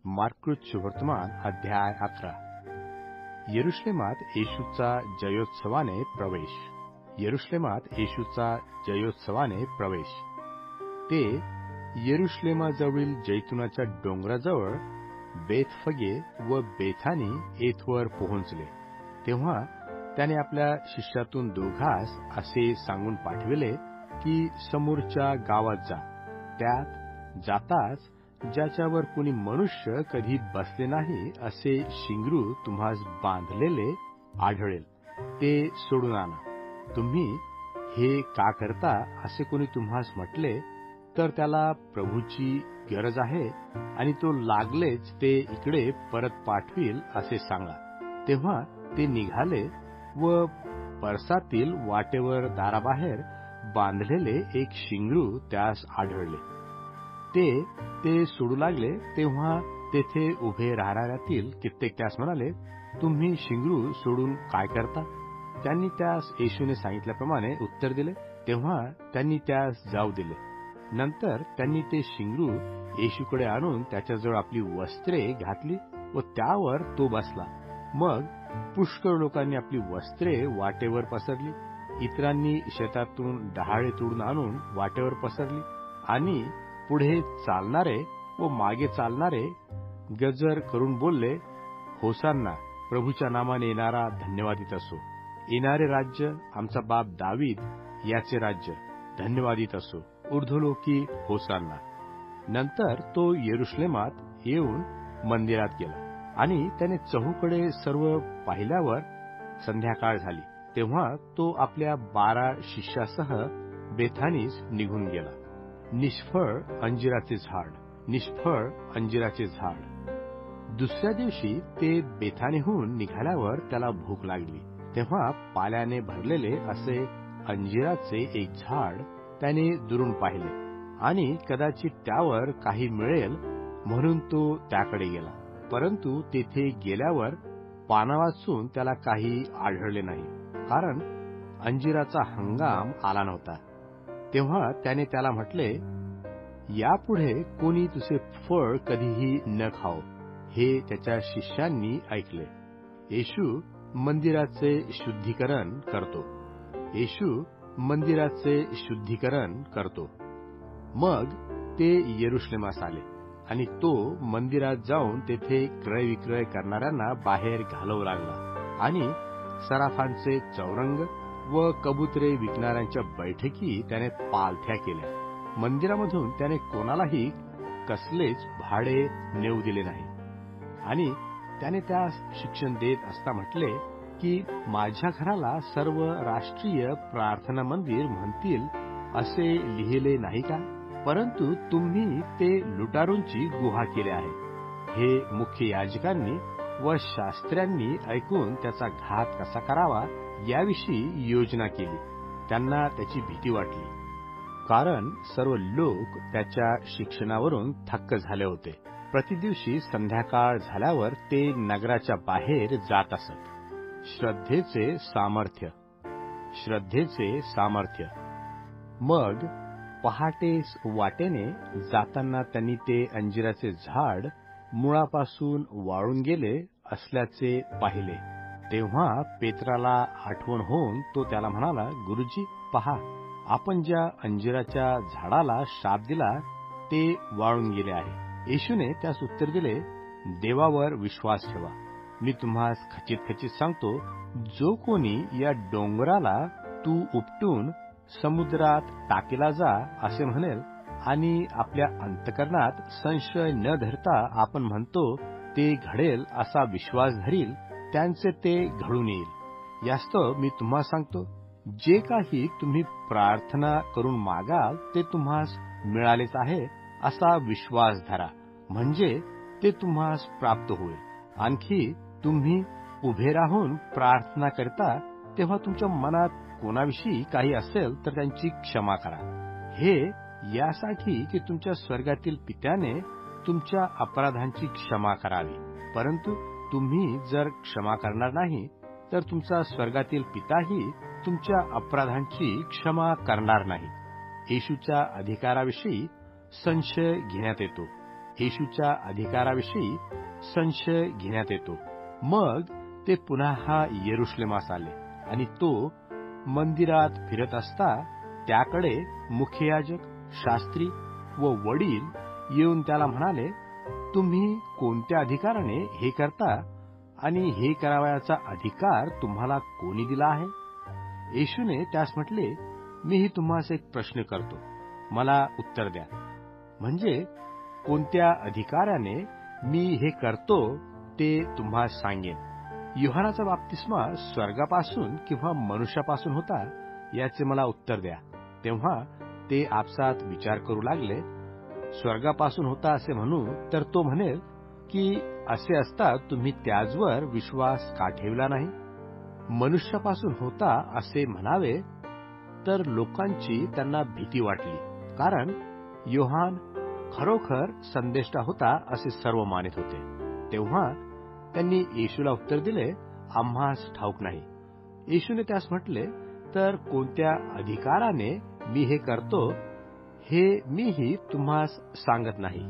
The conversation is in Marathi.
मार्कुस वर्तमान अध्याय 11. यरुश्लेमात येशूचा जयोत्सवाने प्रवेश. यरुश्लेमात येशूचा जयोत्सवाने प्रवेश. ते यरुश्लेमाजवळील जैतुनाच्या डोंगराजवळ बेथफगे व बेथानी येथवर पोहोचले. तेव्हा त्याने आपल्या शिष्यातून दोघास असे सांगून पाठविले की समोरच्या गावात जा. त्यात जाताच ज्याच्यावर कोणी मनुष्य कधी बसले नाही असे शिंगरू तुम्हास बांधलेले आढळेल, ते सोडून आणा. तुम्ही हे का करता असे कोणी तुम्हास म्हटले तर त्याला प्रभूची गरज आहे आणि तो लागलेच ते इकडे परत पाठवील असे सांगा. तेव्हा ते निघाले व परसातील वाटेवर दाराबाहेर बांधलेले एक शिंगरू त्यास आढळले. ते सोडू लागले. तेव्हा तेथे उभे राहणाऱ्यातील कित्येक त्यास म्हणाले, तुम्ही शिंगरू सोडून काय करता? त्यांनी त्यास येशूने सांगितल्याप्रमाणे उत्तर दिले. तेव्हा त्यांनी त्यास जाऊ दिले. नंतर त्यांनी ते शिंगरू येशूकडे आणून त्याच्याजवळ आपली वस्त्रे घातली व त्यावर तो बसला. मग पुष्कळ लोकांनी आपली वस्त्रे वाटेवर पसरली. इतरांनी शेतातून डहाळे तोडून आणून वाटेवर पसरली आणि पुढे चालणारे व मागे चालणारे गजर करून बोलले, होसान्ना, प्रभूच्या नामाने येणारा धन्यवादित असो. येणारे राज्य आमचा बाप दावीद याचे राज्य धन्यवादित असो. ऊर्ध्वलोकी होसान्ना. नंतर तो यरुश्लेमात येऊन मंदिरात गेला आणि त्याने चहूकडे सर्व पाहिल्यावर संध्याकाळ झाली. तेव्हा तो आपल्या 12 शिष्यासह बेथानीस निघून गेला. निष्फळ अंजिराचे झाड. निष्फळ अंजिराचे झाड. दुसऱ्या दिवशी ते बेथानीहून निघाल्यावर त्याला भूक लागली. तेव्हा पाल्याने भरलेले असे अंजिराचे एक झाड त्याने दुरून पाहिले आणि कदाचित त्यावर काही मिळेल म्हणून तो त्याकडे गेला. परंतु तेथे गेल्यावर पाना वाचून त्याला काही आढळले नाही, कारण अंजिराचा हंगाम आला नव्हता. तेव्हा त्याने त्याला म्हटले, यापुढे कोणी तुझे फळ कधीही न खाओ. हे त्याच्या शिष्यांनी ऐकले. येशू मंदिराचे शुद्धीकरण करतो. येशू मंदिराचे शुद्धीकरण करतो. मग ते यरुश्लेमास आले आणि तो मंदिरात जाऊन तेथे क्रय विक्रय करणाऱ्यांना बाहेर घालवू लागला आणि सराफांचे चौरंग व कबुतरे विकणाऱ्यांच्या बैठकी त्याने पालथ्या केल्या. मंदिरामधून त्याने कोणालाही कसलेच भाडे नेऊ दिले नाही. आणि त्याने त्यास शिक्षण देत असता म्हटले की माझ्या घराला सर्व राष्ट्रीय प्रार्थना मंदिर म्हणतील असे लिहिले नाही का? परंतु तुम्ही ते लुटारूंची गुहा केले आहे. हे मुख्य याजकांनी व शास्त्र्यांनी ऐकून त्याचा घात कसा करावा याविषयी योजना केली. त्यांना त्याची भीती वाटली, कारण सर्व लोक त्याच्या शिक्षणावरून थक्क झाले होते. प्रतिदिवशी संध्याकाळ झाल्यावर ते नगराच्या बाहेर जात असत. श्रद्धेचे सामर्थ्य. श्रद्धेचे सामर्थ्य. मग पहाटेस वाटेने जाताना त्यांनी ते अंजिराचे झाड मुळापासून वाळून गेले असल्याचे पाहिले. तेव्हा पेत्राला आठवण होऊन तो त्याला म्हणाला, गुरुजी, पहा, आपण ज्या अंजिराच्या झाडाला शाप दिला ते वाळून गेले आहे. येशूने त्यास उत्तर दिले, देवावर विश्वास ठेवा. मी तुम्हास खचित खचित सांगतो, जो कोणी या डोंगराला तू उपटून समुद्रात टाकीला जा असे म्हणेल आणि आपल्या अंतकरणात संशय न धरता आपण म्हणतो ते घडेल असा विश्वास धरील, त्यांचे ते घडून येईल. यास्तव मी तुम्हा सांगतो, जे काही तुम्ही प्रार्थना करून मागाल ते तुम्हास मिळालेच आहे असा विश्वास धरा, म्हणजे ते तुम्हास प्राप्त होईल. आणखी तुम्ही उभे राहून प्रार्थना करता तेव्हा तुमच्या मनात कोणाविषयी काही असेल तर त्यांची क्षमा करा. हे यासाठी की तुमच्या स्वर्गातील पित्याने तुमच्या अपराधांची क्षमा करावी. परंतु तुम्ही जर क्षमा करणार नाही तर तुमचा स्वर्गातील पिताही तुमच्या अपराधांची क्षमा करणार नाही. येशूच्या अधिकाराविषयी संशय घेण्यात येतो. येशूच्या अधिकाराविषयी संशय घेण्यात येतो. मग ते पुन्हा यरुशलेमास आले आणि तो मंदिरात फिरत असता त्याकडे मुख्ययाजक, शास्त्री व वडील येऊन त्याला म्हणाले, तुम्ही कोणत्या अधिकाराने हे करता आणि हे करावयाचा अधिकार तुम्हाला कोणी दिला आहे? येशूने त्यास म्हटले, मीही तुम्हास एक प्रश्न करतो, मला उत्तर द्या. म्हणजे कोणत्या अधिकाराने मी हे करतो ते तुम्हाला सांगेन. योहानाचा बाप्तिस्मा स्वर्गापासून किंवा मनुष्यापासून होता, याचे मला उत्तर द्या. तेव्हा ते आपसात विचार करू लागले. स्वर्गापासून होता असे म्हणू तर तो म्हणेल की असे असता तुम्ही त्याचवर विश्वास का ठेवला नाही? मनुष्यापासून होता असे म्हणावे तर लोकांची त्यांना भीती वाटली, कारण योहान खरोखर संदेष्टा होता असे सर्व मानित होते. तेव्हा त्यांनी येशूला उत्तर दिले, आम्हास ठाऊक नाही. येशूने त्यास म्हटले, तर कोणत्या अधिकाराने मी हे करतो हे मीही तुम्हास सांगत नाही.